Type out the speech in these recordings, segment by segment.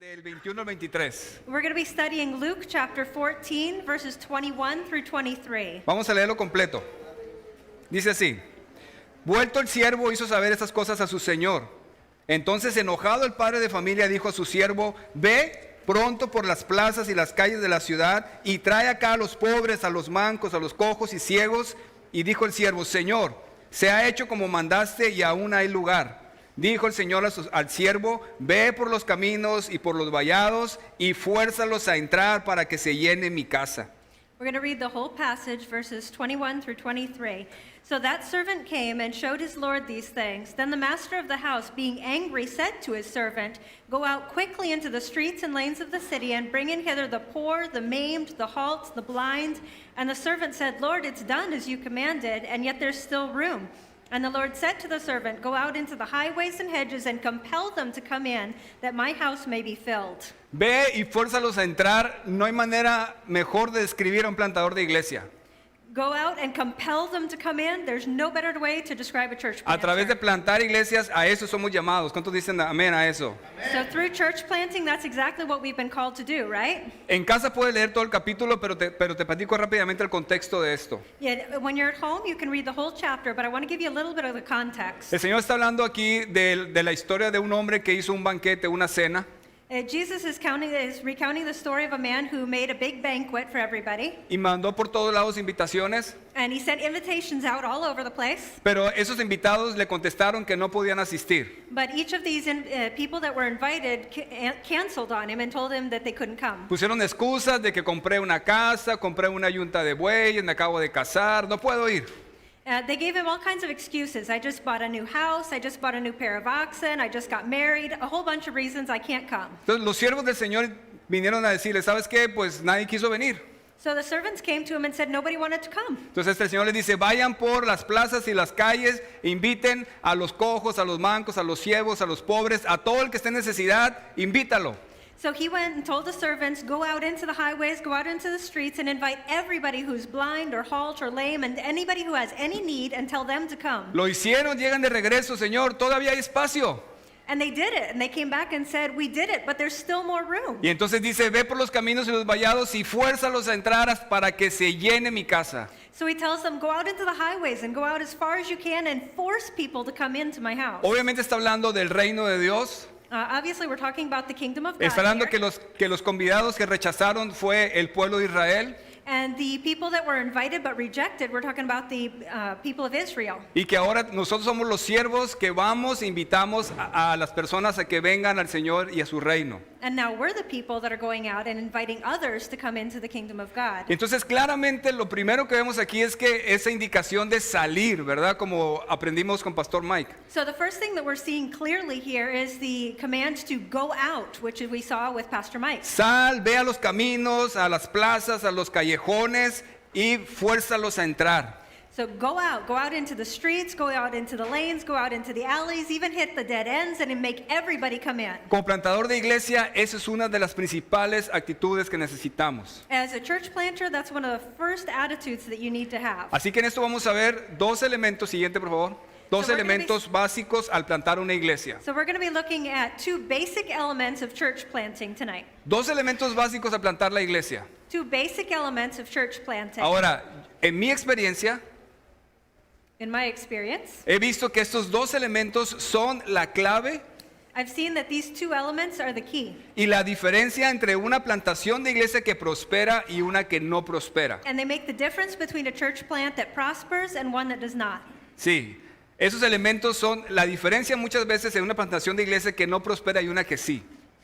Del 21 al 23. We're going to be studying Luke chapter 14, verses 21 through 23. Vamos a leerlo completo. Dice así: Vuelto el siervo hizo saber estas cosas a su señor. Entonces, enojado, el padre de familia dijo a su siervo: Ve pronto por las plazas y las calles de la ciudad y trae acá a los pobres, a los mancos, a los cojos y ciegos. Y dijo el siervo: Señor, se ha hecho como mandaste y aún hay lugar. Dijo el Señor al siervo: Ve por los caminos y por los vallados y fuérzalos a entrar para que se llene mi casa. We're going to read the whole passage, verses 21 through 23. So that servant came and showed his lord these things. Then the master of the house, being angry, said to his servant, Go out quickly into the streets and lanes of the city and bring in hither the poor, the maimed, the halt, the blind. And the servant said, Lord, it's done as you commanded, and yet there's still room. And the Lord said to the servant, Go out into the highways and hedges and compel them to come in, that my house may be filled. Ve y fuérzalos a entrar. No hay manera mejor de describir a un plantador de iglesia. Go out and compel them to come in. There's no better way to describe a church A planter. través de plantar iglesias, a eso somos llamados. ¿Cuántos dicen amén a eso? So through church planting, that's exactly what we've been called to do, right? En casa puedes leer todo el capítulo, pero te platico rápidamente el contexto de esto. Yeah, when you're at home, you can read the whole chapter, but I want to give you a little bit of the context. El Señor está hablando aquí de la historia de un hombre que hizo un banquete, una cena. Jesus is recounting the story of a man who made a big banquet for everybody, Y mandó por todos lados invitaciones, and he sent invitations out all over the place. pero esos invitados le contestaron que no podían asistir. But each of these people that were invited canceled on him and told him that they couldn't come. Pusieron excusas de que compré una casa, compré una yunta de bueyes, me acabo de casar, no puedo ir. They gave him all kinds of excuses. I just bought a new house, I just bought a new pair of oxen, I just got married, a whole bunch of reasons I can't come. Entonces los siervos del Señor vinieron a decirle: ¿sabes qué? Pues nadie quiso venir. So the servants came to him and said nobody wanted to come. Entonces el Señor les dice: vayan por las plazas y las calles, inviten a los cojos, a los mancos, a los ciegos, a los pobres, a todo el que esté en necesidad, invítalo. So he went and told the servants, Go out into the highways, go out into the streets, and invite everybody who's blind or halt or lame, and anybody who has any need, and tell them to come. Lo hicieron, llegan de regreso: Señor, todavía hay espacio. And they did it, and they came back and said, We did it, but there's still more room. Y entonces dice: ve por los caminos y los vallados y fuérzalos a entrar para que se llene mi casa. So he tells them, Go out into the highways and go out as far as you can and force people to come into my house. Obviamente está hablando del reino de Dios. Obviously, we're talking about the kingdom of God Está hablando here. que los convidados que rechazaron fue el pueblo de Israel. And the people that were invited but rejected, we're talking about the people of Israel. Y que ahora nosotros somos los siervos que vamos e invitamos a las personas a que vengan al Señor y a su reino. And now we're the people that are going out and inviting others to come into the kingdom of God. Entonces claramente lo primero que vemos aquí es que esa indicación de salir, ¿verdad? Como aprendimos con Pastor Mike. So the first thing that we're seeing clearly here is the command to go out, which we saw with Pastor Mike. Sal, ve a los caminos, a las plazas, a los callejones y fuérzalos a entrar. So go out into the streets, go out into the lanes, go out into the alleys, even hit the dead ends and make everybody come in. Como plantador de iglesia, esa es una de las principales actitudes que necesitamos. As a church planter, that's one of the first attitudes that you need to have. Así que en esto vamos a ver dos elementos, siguiente por favor, dos So we're gonna elementos básicos al plantar una iglesia. So we're going to be looking at two basic elements of church planting tonight. Dos elementos básicos al plantar la iglesia. Two basic elements of church planting. Ahora, en mi experiencia, In my experience, he visto que estos dos elementos son la clave I've seen that these two elements are the key. y la diferencia entre una plantación de iglesia que prospera y una que no prospera. And they make the difference between a church plant that prospers and one that does not. Sí, esos elementos son la diferencia muchas veces en una plantación de iglesia que no prospera y una que sí.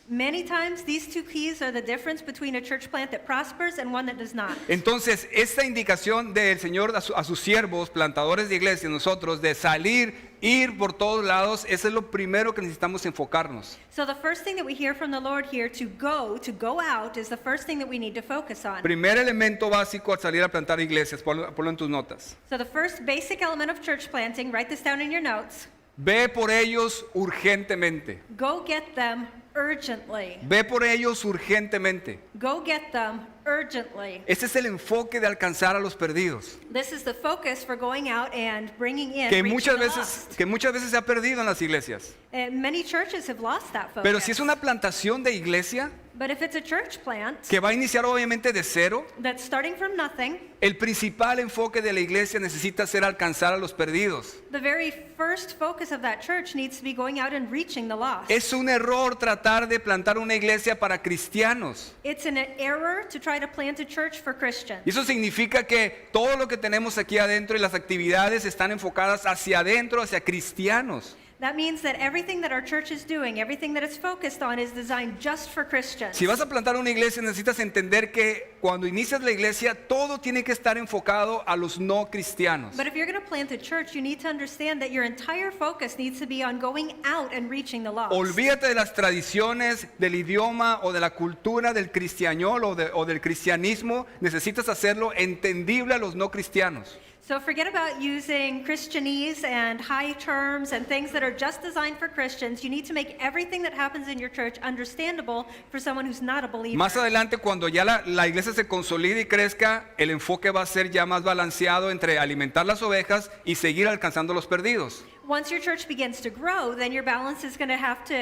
Many times these two keys are the difference between a church plant that prospers and one that does not. Entonces, esta indicación del Señor a sus siervos, plantadores de iglesia, nosotros, de salir, ir por todos lados, eso es lo primero que necesitamos enfocarnos. So the first thing that we hear from the Lord here, to go out, is the first thing that we need to focus on. Primer elemento básico al salir a plantar iglesias, ponlo en tus notas. So the first basic element of church planting, write this down in your notes. Ve por ellos urgentemente. Go get them urgently. Ve por ellos urgentemente. Go get them urgently. Este es el enfoque de alcanzar a los perdidos, This is the focus for going out and bringing in que reaching muchas the veces, lost. se ha perdido en las iglesias. Many churches have lost that focus. Pero si es una plantación de iglesia But if it's a church plant que va a iniciar obviamente de cero, that's starting from nothing, el principal enfoque de la iglesia necesita ser alcanzar a los perdidos. the very first focus of that church needs to be going out and reaching the lost. Es un error tratar de plantar una iglesia para cristianos. It's an error to try to plant a church for Christians. Y eso significa que todo lo que tenemos aquí adentro y las actividades están enfocadas hacia adentro, hacia cristianos. That means that everything that our church is doing, everything that it's focused on is designed just for Christians. Si vas a plantar una iglesia, necesitas entender que cuando inicias la iglesia, todo tiene que estar enfocado a los no cristianos. But if you're going to plant a church, you need to understand that your entire focus needs to be on going out and reaching the lost. Olvídate de las tradiciones, del idioma o de la cultura del cristiañol o del cristianismo. Necesitas hacerlo entendible a los no cristianos. So forget about using Christianese and high terms and things that are just designed for Christians. You need to make everything that happens in your church understandable for someone who's not a believer. Más adelante, cuando ya la iglesia se consolide y crezca, el enfoque va a ser ya más balanceado entre alimentar las ovejas y seguir alcanzando los perdidos. Once your church begins to grow, then your balance is going to have to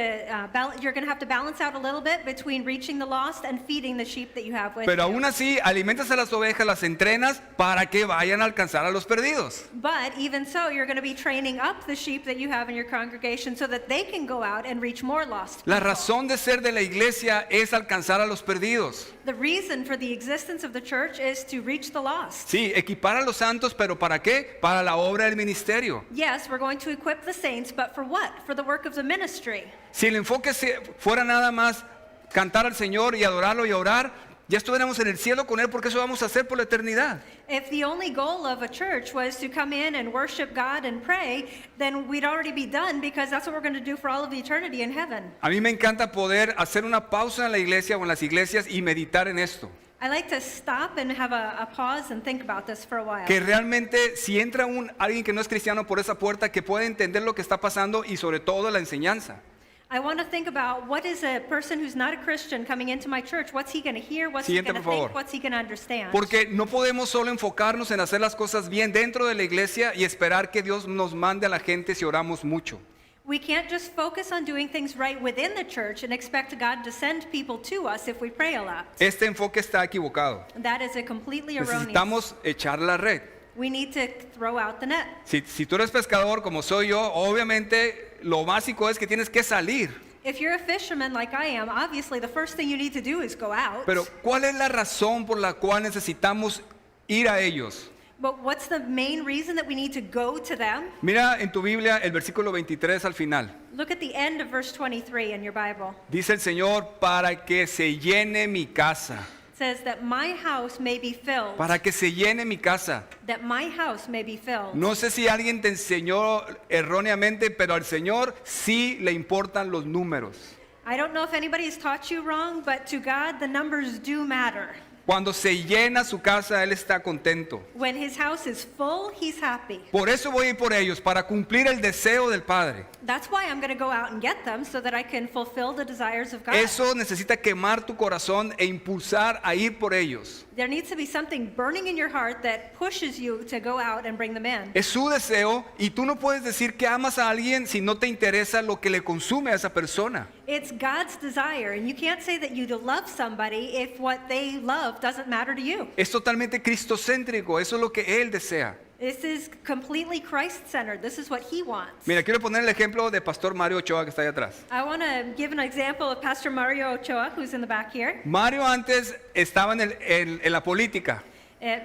you're going to have to balance out a little bit between reaching the lost and feeding the sheep that you have with Pero you. aún así, alimentas a las ovejas, las entrenas para que vayan a alcanzar a los perdidos. But even so, you're going to be training up the sheep that you have in your congregation so that they can go out and reach more lost La people. razón de ser de la iglesia es alcanzar a los perdidos. The reason for the existence of the church is to reach the lost. Sí, equipar a los santos, pero ¿para qué? Para la obra del ministerio. Yes, we're going to equip the saints, but for what? For the work of the ministry. Si el enfoque fuera nada más cantar al Señor y adorarlo y orar, ya estuviéramos en el cielo con Él, porque eso vamos a hacer por la eternidad. If the only goal of a church was to come in and worship God and pray, then we'd already be done because that's what we're going to do for all of eternity in heaven. A mí me encanta poder hacer una pausa en la iglesia o en las iglesias y meditar en esto. I like to stop and have a pause and think about this for a while. Que realmente si entra alguien que no es cristiano por esa puerta, que pueda entender lo que está pasando y sobre todo la enseñanza. I want to think about what is a person who's not a Christian coming into my church, what's he going to hear, what's he Siguiente, going to por favor. think, what's he going to understand. Porque no podemos solo enfocarnos en hacer las cosas bien dentro de la iglesia y esperar que Dios nos mande a la gente si oramos mucho. We can't just focus on doing things right within the church and expect God to send people to us if we pray a lot. Este enfoque está equivocado. That is a completely erroneous. Necesitamos echar la red. We need to throw out the net. Si tú eres pescador como soy yo, obviamente lo básico es que tienes que salir. If you're a fisherman like I am, obviously the first thing you need to do is go out. Pero ¿cuál es la razón por la cual necesitamos ir a ellos? But what's the main reason that we need to go to them? Mira en tu Biblia el versículo 23 al final. Look at the end of verse 23 in your Bible. Dice el Señor, para que se llene mi casa. It says that my house may be filled. Para que se llene mi casa. That my house may be filled. No sé si alguien te enseñó erróneamente, pero al Señor sí le importan los números. I don't know if anybody's taught you wrong, but to God the numbers do matter. Cuando se llena su casa, Él está contento. When his house is full, he's happy. Por eso voy a ir por ellos, para cumplir el deseo del Padre. That's why I'm going to go out and get them so that I can fulfill the desires of God. Eso necesita quemar tu corazón e impulsar a ir por ellos. There needs to be something burning in your heart that pushes you to go out and bring them in. Es su deseo y tú no puedes decir que amas a alguien si no te interesa lo que le consume a esa persona. It's God's desire, and you can't say that you love somebody if what they love doesn't matter to you. Es totalmente cristocéntrico, eso es lo que Él desea. This is completely Christ-centered. This is what he wants. Mira, quiero poner el ejemplo de Pastor Mario Ochoa que está ahí atrás. I want to give an example of Pastor Mario Ochoa, who's in the back here. Mario antes estaba en la política.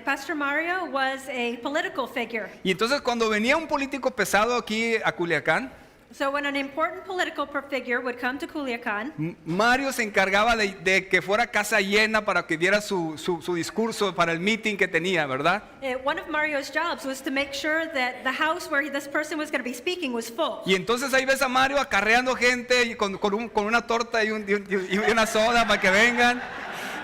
Pastor Mario was a political figure. Y entonces cuando venía un político pesado aquí a Culiacán, So when an important political figure would come to Culiacan, Mario se encargaba de que fuera casa llena para que diera su discurso para el meeting que tenía, ¿verdad? one of Mario's jobs was to make sure that the house where this person was going to be speaking was full. Y entonces ahí ves a Mario acarreando gente y con una torta y una soda para que vengan.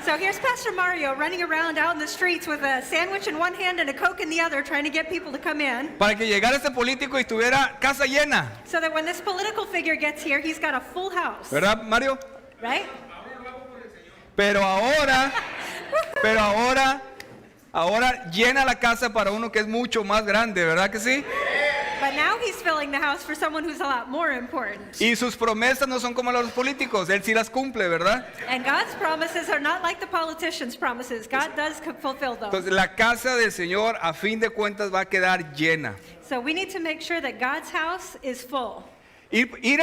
So here's Pastor Mario running around out in the streets with a sandwich in one hand and a Coke in the other, trying to get people to come in. Para que llegara este político y estuviera casa llena. So that when this political figure gets here, he's got a full house. ¿Verdad, Mario? Right? Pero ahora Pero ahora llena la casa para uno que es mucho más grande, ¿verdad que sí? But now he's filling the house for someone who's a lot more important. Y sus promesas no son como los políticos, él sí las cumple, ¿verdad? And God's promises are not like the politicians' promises. God does fulfill those. Entonces la casa del Señor a fin de cuentas va a quedar llena. So we need to make sure that God's house is full. Ir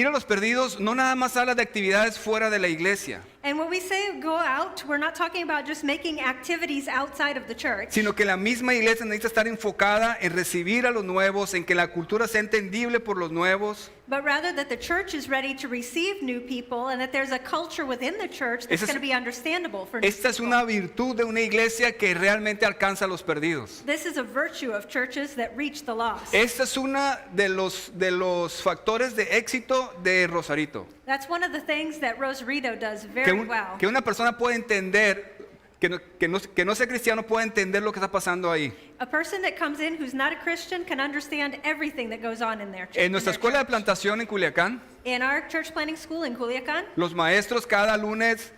a los perdidos no nada más habla de actividades fuera de la iglesia, And when we say go out, we're not talking about just making activities outside of the church, sino que la misma iglesia necesita estar enfocada en recibir a los nuevos, en que la cultura sea entendible por los nuevos. but rather that the church is ready to receive new people and that there's a culture within the church that's Esa es- going to be understandable for new Esta es people. una virtud de una iglesia que realmente alcanza a los perdidos. This is a virtue of churches that reach the lost. Esta es una de los factores de éxito de Rosarito. That's one of the things that Rosarito does very well. Que una persona puede entender, que no sea cristiano puede entender lo que está pasando ahí. A person that comes in who's not a Christian can understand everything that goes on in their church. En nuestra escuela de plantación en Culiacán, In our church planting school in Culiacan, los maestros cada lunes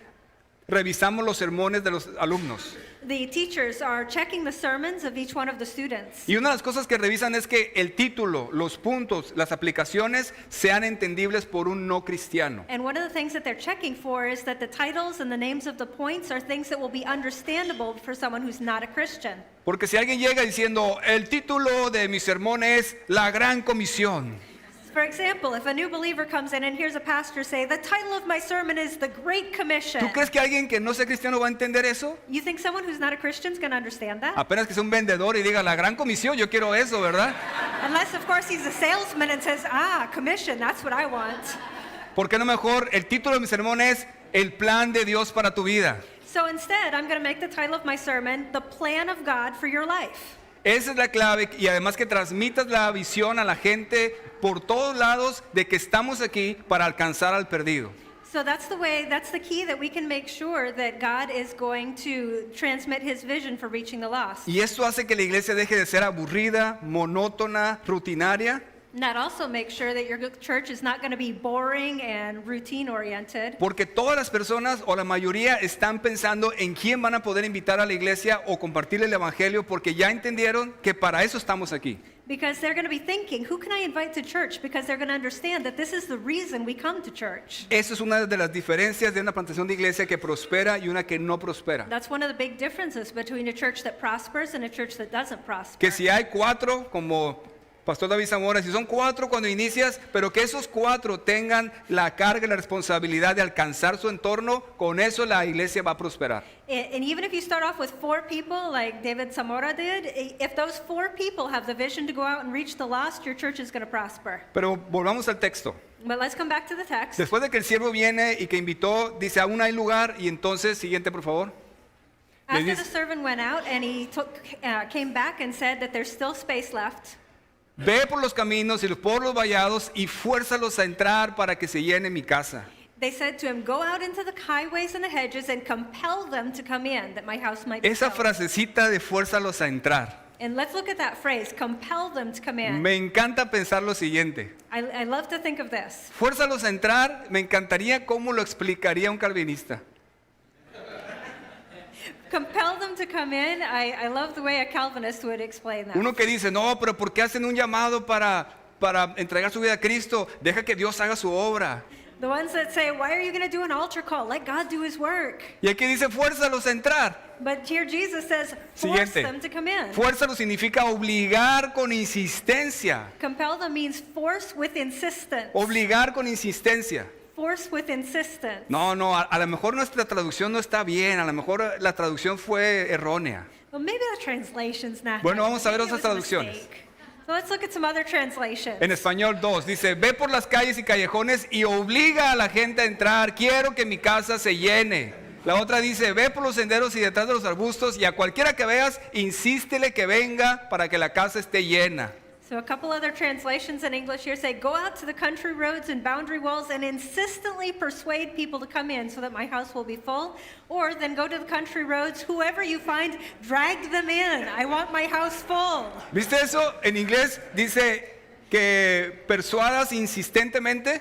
revisamos los sermones de los alumnos. the teachers are checking the sermons of each one of the students. Y una de las cosas que revisan es que el título, los puntos, las aplicaciones sean entendibles por un no cristiano. And one of the things that they're checking for is that the titles and the names of the points are things that will be understandable for someone who's not a Christian. Porque si alguien llega diciendo, el título de mi sermón es La Gran Comisión, For example, if a new believer comes in and hears a pastor say, the title of my sermon is The Great Commission. ¿tú crees que alguien que no sea cristiano va a entender eso? You think someone who's not a Christian is going to understand that? Apenas que sea un vendedor y diga, La Gran Comisión, yo quiero eso, ¿verdad? Unless, of course, he's a salesman and says, commission, that's what I want. ¿Por qué no mejor el título de mi sermón es El Plan de Dios para tu vida? So instead, I'm going to make the title of my sermon, The Plan of God for Your Life. Esa es la clave y además que transmitas la visión a la gente por todos lados de que estamos aquí para alcanzar al perdido. So that's the key that we can make sure that God is going to transmit his vision for reaching the lost. Y esto hace que la iglesia deje de ser aburrida, monótona, rutinaria, And that also makes sure that your church is not going to be boring and routine oriented. porque todas las personas o la mayoría están pensando en quién van a poder invitar a la iglesia o compartir el evangelio porque ya entendieron que para eso estamos aquí. Because they're going to be thinking, who can I invite to church? Because they're going to understand that this is the reason we come to church. Esa es una de las diferencias de una plantación de iglesia que prospera y una que no prospera. That's one of the big differences between a church that prospers and a church that doesn't prosper. Que si hay 4, como Pastor David Zamora, si son 4 cuando inicias, pero que esos 4 tengan la carga y la responsabilidad de alcanzar su entorno, con eso la iglesia va a prosperar. And even if you start off with 4 people, like David Zamora did, if those 4 people have the vision to go out and reach the lost, your church is going to prosper. Pero volvamos al texto. But let's come back to the text. Después de que el siervo viene y que invitó, dice, aún hay lugar, y entonces, siguiente por favor. Le After dice- the servant went out and he came back and said that there's still space left. Ve por los caminos y por los vallados y fuérzalos a entrar para que se llene mi casa. They said to him, go out into the highways and the hedges and compel them to come in, that my house might be Esa filled. frasecita de fuérzalos a entrar. And let's look at that phrase, compel them to come in. Me encanta pensar lo siguiente. I love to think of this. Fuérzalos a entrar, me encantaría cómo lo explicaría un calvinista. Compel them to come in. I love the way a Calvinist would explain that. Uno que dice, no, pero ¿por qué hacen un llamado para entregar su vida a Cristo? Deja que Dios haga su obra. The ones that say, why are you going to do an altar call? Let God do his work. Y aquí dice, fuérzalos a entrar. But here Jesus says, force Siguiente. them to come in. Fuérzalos significa obligar con insistencia. Compel them means force with insistence. Obligar con insistencia. Force with insistence. No, a lo mejor nuestra traducción no está bien, a lo mejor la traducción fue errónea. Well, maybe the translation's not. Bueno, right. vamos a ver Maybe it otras was a traducciones. mistake. So let's look at some other translations. En español 2 dice, ve por las calles y callejones y obliga a la gente a entrar, quiero que mi casa se llene. La otra dice, ve por los senderos y detrás de los arbustos y a cualquiera que veas, insístele que venga para que la casa esté llena. So a couple other translations in English here say, go out to the country roads and boundary walls and insistently persuade people to come in so that my house will be full. Or then go to the country roads, whoever you find, drag them in. I want my house full. ¿Viste eso? En inglés dice que persuadas insistentemente.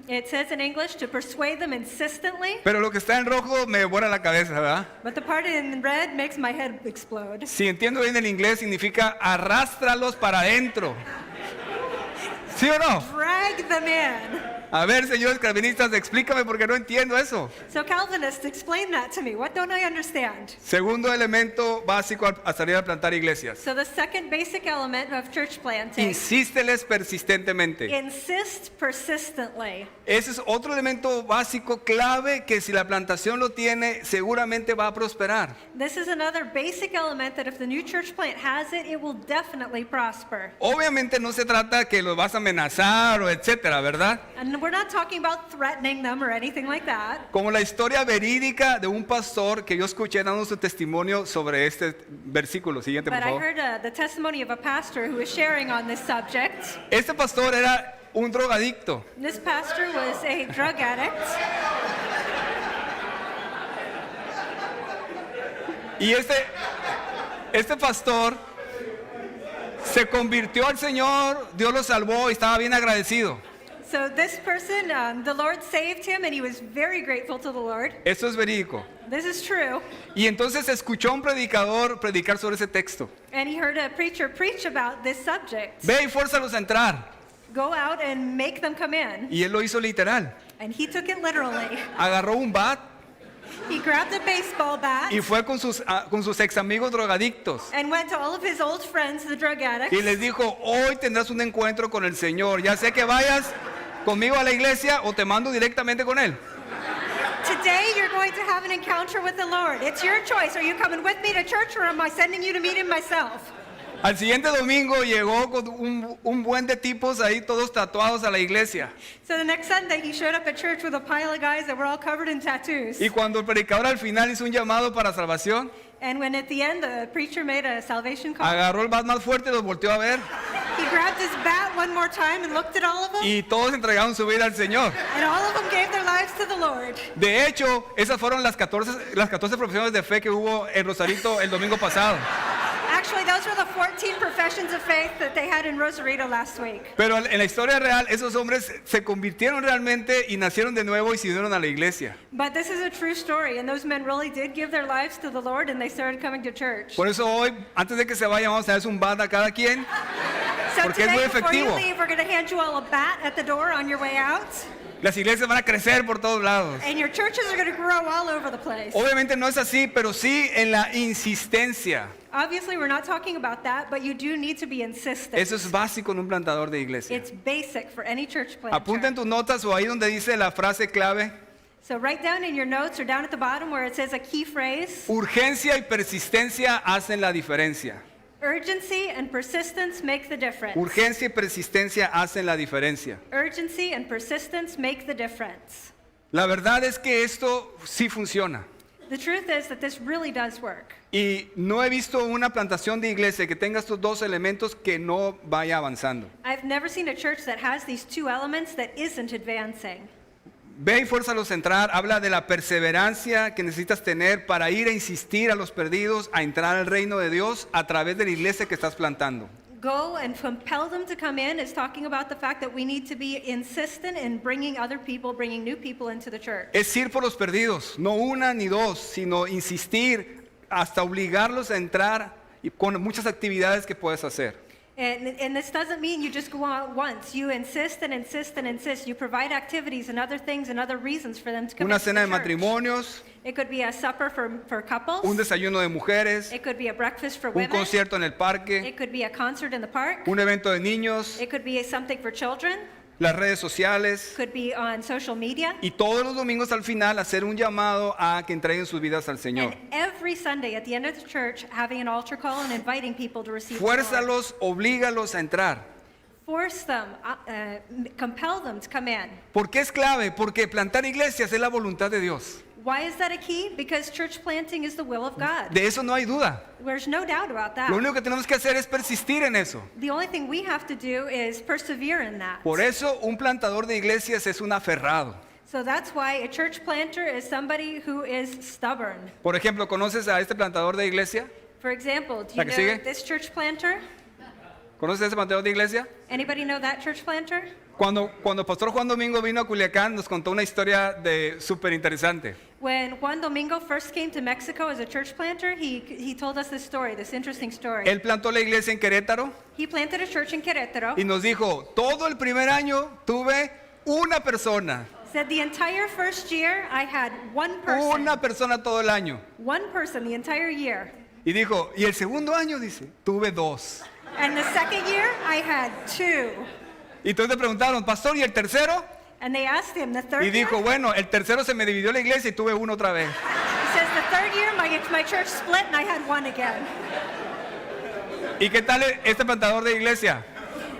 It says in English to persuade them insistently, Pero lo que está en rojo me vuela la cabeza, ¿verdad? but the part in red makes my head explode. Si entiendo bien el inglés, significa arrástralos para adentro. ¿Sí o no? Drag them in. A ver, señores calvinistas, explícame porque no entiendo eso. So Calvinists, explain that to me. What don't I understand? Segundo elemento básico a salir a plantar iglesias. So the second basic element of church planting, Insísteles persistentemente. insist persistently. Ese es otro elemento básico clave que si la plantación lo tiene, seguramente va a prosperar. This is another basic element that if the new church plant has it, it will definitely prosper. Obviamente no se trata que los vas a amenazar o etcétera, ¿verdad? And we're not talking about threatening them or anything like that. Como la historia verídica de un pastor que yo escuché dando su testimonio sobre este versículo. Siguiente, por But I favor. heard the testimony of a pastor who was sharing on this subject. Este pastor era un drogadicto. This pastor was a drug addict. Y este pastor se convirtió al Señor, Dios lo salvó y estaba bien agradecido. So this person, the Lord saved him and he was very grateful to the Lord. Esto es verídico. This is true. Y entonces escuchó a un predicador predicar sobre ese texto. And he heard a preacher preach about this subject. Ve y fuérzalos a entrar. Go out and make them come in. Y él lo hizo literal. And he took it literally. Agarró un bat He grabbed a baseball bat y fue con sus ex amigos drogadictos. and went to all of his old friends, the drug addicts. Y les dijo, hoy tendrás un encuentro con el Señor. Ya sé que vayas conmigo a la iglesia o te mando directamente con Él. Today you're going to have an encounter with the Lord. It's your choice. Are you coming with me to church or am I sending you to meet him myself? Al siguiente domingo llegó con un buen de tipos ahí todos tatuados a la iglesia. So the next Sunday he showed up at church with a pile of guys that were all covered in tattoos. Y cuando el predicador al final hizo un llamado para salvación, And when at the end the preacher made a salvation call, agarró el bat más fuerte y los volteó a ver. he grabbed his bat one more time and looked at all of them. Y todos entregaron su vida al Señor. And all of them gave their lives to the Lord. De hecho, esas fueron las 14 profesiones de fe que hubo en Rosarito el domingo pasado. Actually, those were the 14 professions of faith that they had in Rosarito last week. Pero en la historia real, esos hombres se convirtieron realmente y nacieron de nuevo y se unieron a la iglesia. But this is a true story, and those men really did give their lives to the Lord, and they started coming to church. Por eso hoy, antes de que se vayan, vamos a darles un bat a cada quien. So porque es today, muy before you efectivo. leave, we're going to hand you all a bat at the door on your way out, Las iglesias van a crecer por todos lados. and your churches are going to grow all over the place. Obviamente no es así, pero sí en la insistencia. Obviously, we're not talking about that, but you do need to be insistent. Eso es básico en un plantador de iglesia. It's basic for any church Apunta en planter. tus notas o ahí donde dice la frase clave. So write down in your notes or down at the bottom where it says a key phrase. Urgencia y persistencia hacen la diferencia. Urgency and persistence make the difference. Urgencia y persistencia hacen la diferencia. Urgency and persistence make the difference. La verdad es que esto sí funciona. The truth is that this really does work. Y no he visto una plantación de iglesia que tenga estos dos elementos que no vaya avanzando. I've never seen a church that has these two elements that isn't advancing. Ve y fuérzalos a entrar. Habla de la perseverancia que necesitas tener para ir a insistir a los perdidos a entrar al reino de Dios a través de la iglesia que estás plantando. Go and compel them to come in is talking about the fact that we need to be insistent in bringing other people, bringing new people into the church. Es ir por los perdidos, no una ni dos, sino insistir hasta obligarlos a entrar y con muchas actividades que puedes hacer. And this doesn't mean you just go out once. You insist and insist and insist. You provide activities and other things and other reasons for them to come Una into cena the de church. matrimonios, It could be a supper for couples. un desayuno de mujeres, It could be a breakfast for un women. concierto en el parque, It could be a concert in the park. un evento de niños, It could be something for children. las redes sociales Could be on social media. y todos los domingos al final hacer un llamado a que entreguen sus vidas al Señor. And every Sunday at the end of the church, having an altar call and inviting people to receive the Lord. Fuérzalos, oblígalos a entrar. Force them, compel them to come in. ¿Por qué es clave? Porque plantar iglesias es la voluntad de Dios. Why is that a key? Because church planting is the will of God. De eso no hay duda. There's no doubt about that. Lo único que tenemos que hacer es persistir en eso. The only thing we have to do is persevere in that. Por eso un plantador de iglesias es un aferrado. So that's why a church planter is somebody who is stubborn. Por ejemplo, ¿conoces a este plantador de iglesia? For example, do ¿La you que know sigue? this church planter? ¿Conoces ese plantador de iglesia? Anybody know that church planter? Cuando Pastor Juan Domingo vino a Culiacán, nos contó una historia súper interesante. When Juan Domingo first came to Mexico as a church planter, he told us this story, this interesting story. Él plantó la iglesia en Querétaro He planted a church in Querétaro. y nos dijo, todo el primer año tuve una persona. Said the entire first year I had one person. Una persona todo el año. One person the entire year. Y dijo, y el segundo año, dice, tuve 2. And the second year I had 2. Y entonces le preguntaron, pastor, ¿y el tercero? And they asked him the third Y dijo, year. bueno, el tercero se me dividió la iglesia y tuve uno otra vez. He says the third year my church split and I had one again. ¿Y qué tal este plantador de iglesia?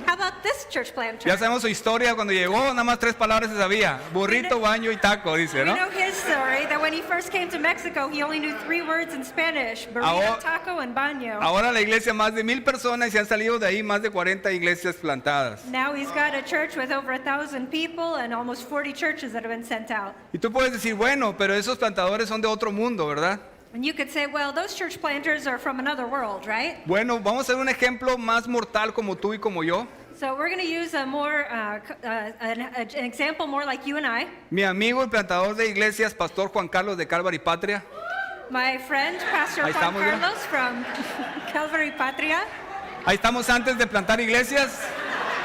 How about this church planter? Ya sabemos su historia, cuando llegó nada más 3 palabras se sabía, burrito, baño y taco, dice, We ¿no? know his story, that when he first came to Mexico, he only knew 3 words in Spanish, burrito, Ahora- taco, and baño. Ahora la iglesia más de 1000 personas y se han salido de ahí más de 40 iglesias plantadas. Now he's got a church with over 1,000 people and almost 40 churches that have been sent out. Y tú puedes decir, bueno, pero esos plantadores son de otro mundo, ¿verdad? And you could say, well, those church planters are from another world, right? Bueno, vamos a hacer un ejemplo más mortal como tú y como yo. So we're going to use a more an example more like you and I. Mi amigo, el plantador de iglesias, Pastor Juan Carlos de Calvary Patria. My friend, Pastor Ahí Juan estamos, ¿no? Carlos from Calvary Patria. Ahí estamos antes de plantar iglesias.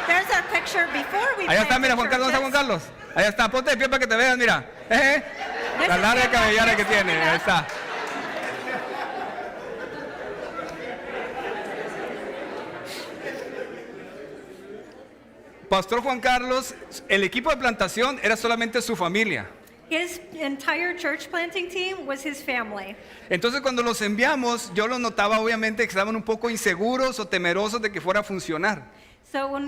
There's our picture before we Allá está, planted mira, Juan Carlos, ¿dónde está Juan churches. Carlos? Allá está, ponte de pie para que te veas, mira. La is larga him, cabellera que yes, tiene, stand ahí up. está. Pastor Juan Carlos, el equipo de plantación era solamente su familia. His entire church planting team was his family. Entonces cuando los enviamos, yo los notaba obviamente que estaban un poco inseguros o temerosos de que fuera a funcionar. So when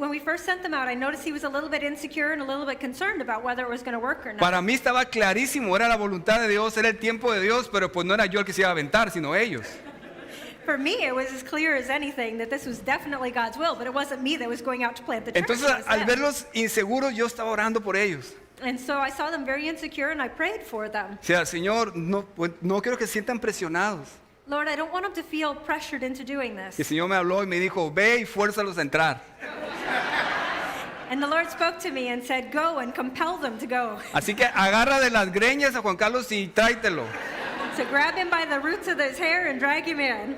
we first sent them out, I noticed he was a little bit insecure and a little bit concerned about whether it was going to work or not. Para mí estaba clarísimo, era la voluntad de Dios, era el tiempo de Dios, pero pues no era yo el que se iba a aventar, sino ellos. For me, it was as clear as anything that this was definitely God's will, but it wasn't me that was going out to plant the church. Entonces it was al them. verlos inseguros, yo estaba orando por ellos. And so I saw them very insecure and I prayed for them. O sea, Señor, no, pues, no quiero que se sientan presionados. Lord, I don't want them to feel pressured into doing Y el this. Señor me habló y me dijo, ve y fuérzalos a entrar. And the Lord spoke to me and said, go and compel them to go. Así que agarra de las greñas a Juan Carlos y tráetelo. So grab him by the roots of his hair and drag him in.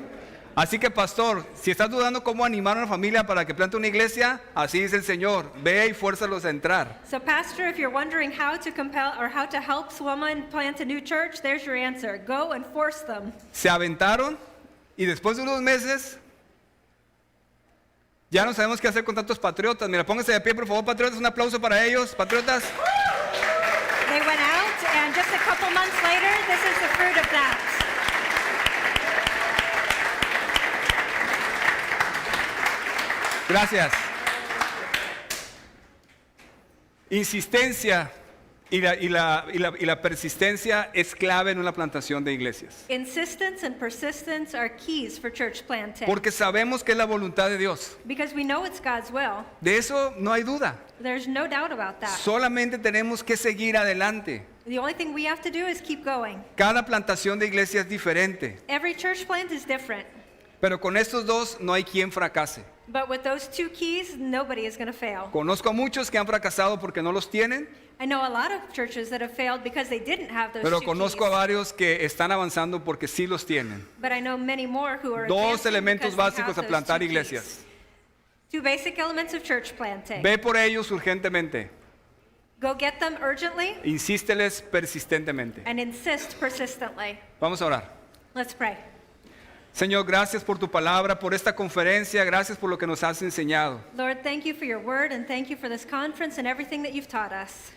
Así que pastor, si estás dudando cómo animar a una familia para que plante una iglesia, así dice el Señor, ve y fuérzalos a entrar. So pastor, if you're wondering how to compel or how to help someone plant a new church, there's your answer. Go and force them. Se aventaron y después de unos meses ya no sabemos qué hacer con tantos patriotas. Mira, pónganse de pie, por favor, patriotas, un aplauso para ellos, patriotas. They went out, and just a couple months later, this is the fruit of that. Gracias. Insistencia y la persistencia es clave en una plantación de iglesias. Insistence and persistence are keys for church planting. Porque sabemos que es la voluntad de Dios. Because we know it's God's will. De eso no hay duda. There's no doubt about that. Solamente tenemos que seguir adelante. The only thing we have to do is keep going. Cada plantación de iglesia es diferente. Every church plant is different. Pero con estos dos no hay quien fracase. But with those 2 keys, nobody is going to fail. Conozco a muchos que han fracasado porque no los tienen, I know a lot of churches that have failed because they didn't have those pero 2 conozco a keys. varios que están avanzando porque sí los tienen. But I know many more who are Dos advancing elementos because they have básicos a those plantar 2 keys. iglesias. 2 basic elements of church planting. Ve por ellos urgentemente. Go get them urgently Insísteles persistentemente. and insist persistently. Vamos a orar. Let's pray. Señor, gracias por tu palabra, por esta conferencia, gracias por lo que nos has enseñado. Lord, thank you for your word and thank you for this conference and everything that you've taught us.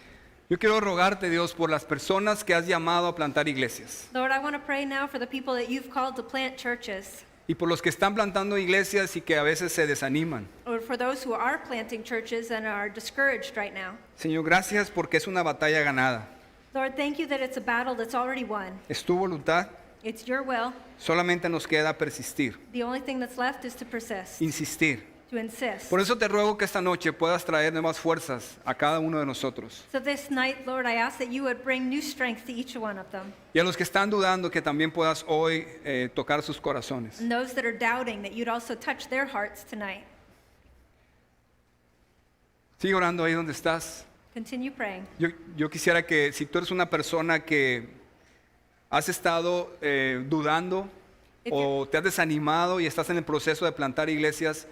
Yo quiero rogarte, Dios, por las personas que has llamado a plantar iglesias Lord, I want to pray now for the people that you've called to plant churches, y por los que están plantando iglesias y que a veces se desaniman. or for those who are planting churches and are discouraged right now. Señor, gracias porque es una batalla ganada. Lord, thank you that it's a battle that's already won. Es tu voluntad, It's your will. solamente nos queda persistir, The only thing that's left is to persist, insistir, to to insist. Por eso te ruego que esta noche puedas traer nuevas fuerzas a cada uno de nosotros. So this night, Lord, I ask that you would bring new strength to each one of them. Y a los que están dudando, que también puedas hoy tocar sus corazones. And those that are doubting, that you'd also touch their hearts tonight. Sigue orando ahí donde estás. Continue praying. Yo quisiera que si tú eres una persona que has estado dudando o te has desanimado y estás en el proceso de plantar iglesias,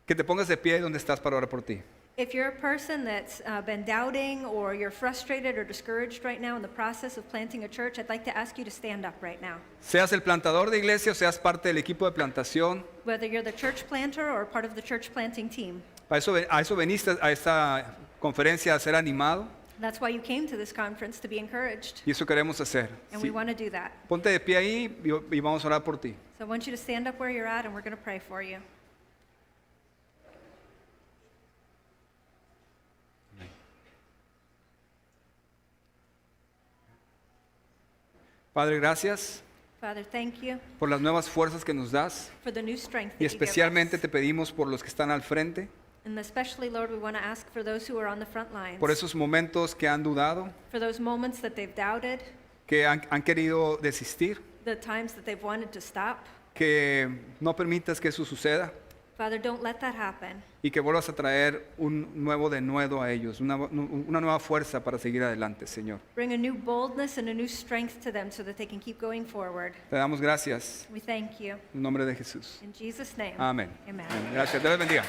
que te pongas de pie donde estás para orar por ti. If you're a person that's been doubting or you're frustrated or discouraged right now in the process of planting a church, I'd like to ask you to stand up right now. Seas el plantador de iglesia o seas parte del equipo de plantación, Whether you're the church planter or part of the church planting team. a eso veniste a esta conferencia a ser animado That's why you came to this conference, to be encouraged. y eso queremos hacer. And Sí. we want to do that. Ponte de pie ahí y vamos a orar por ti. So I want you to stand up where you're at and we're going to pray for you. Padre, gracias Father, thank you por las nuevas fuerzas que nos das for the new strength y that you give especialmente us. te pedimos por los que están al frente, And especially, Lord, we want to ask for those who are on the front lines, por esos momentos que han dudado, for those moments that they've doubted, que han querido desistir, the times that they've wanted to stop. que no permitas que eso suceda Father, don't let that happen. y que vuelvas a traer un nuevo denuedo a ellos, una nueva fuerza para seguir adelante, Señor. Bring a new boldness and a new strength to them so that they can keep going forward. Te damos gracias We thank you. en nombre de Jesús. In Jesus' name. Amén. Amen. Amén. Gracias. Dios les bendiga.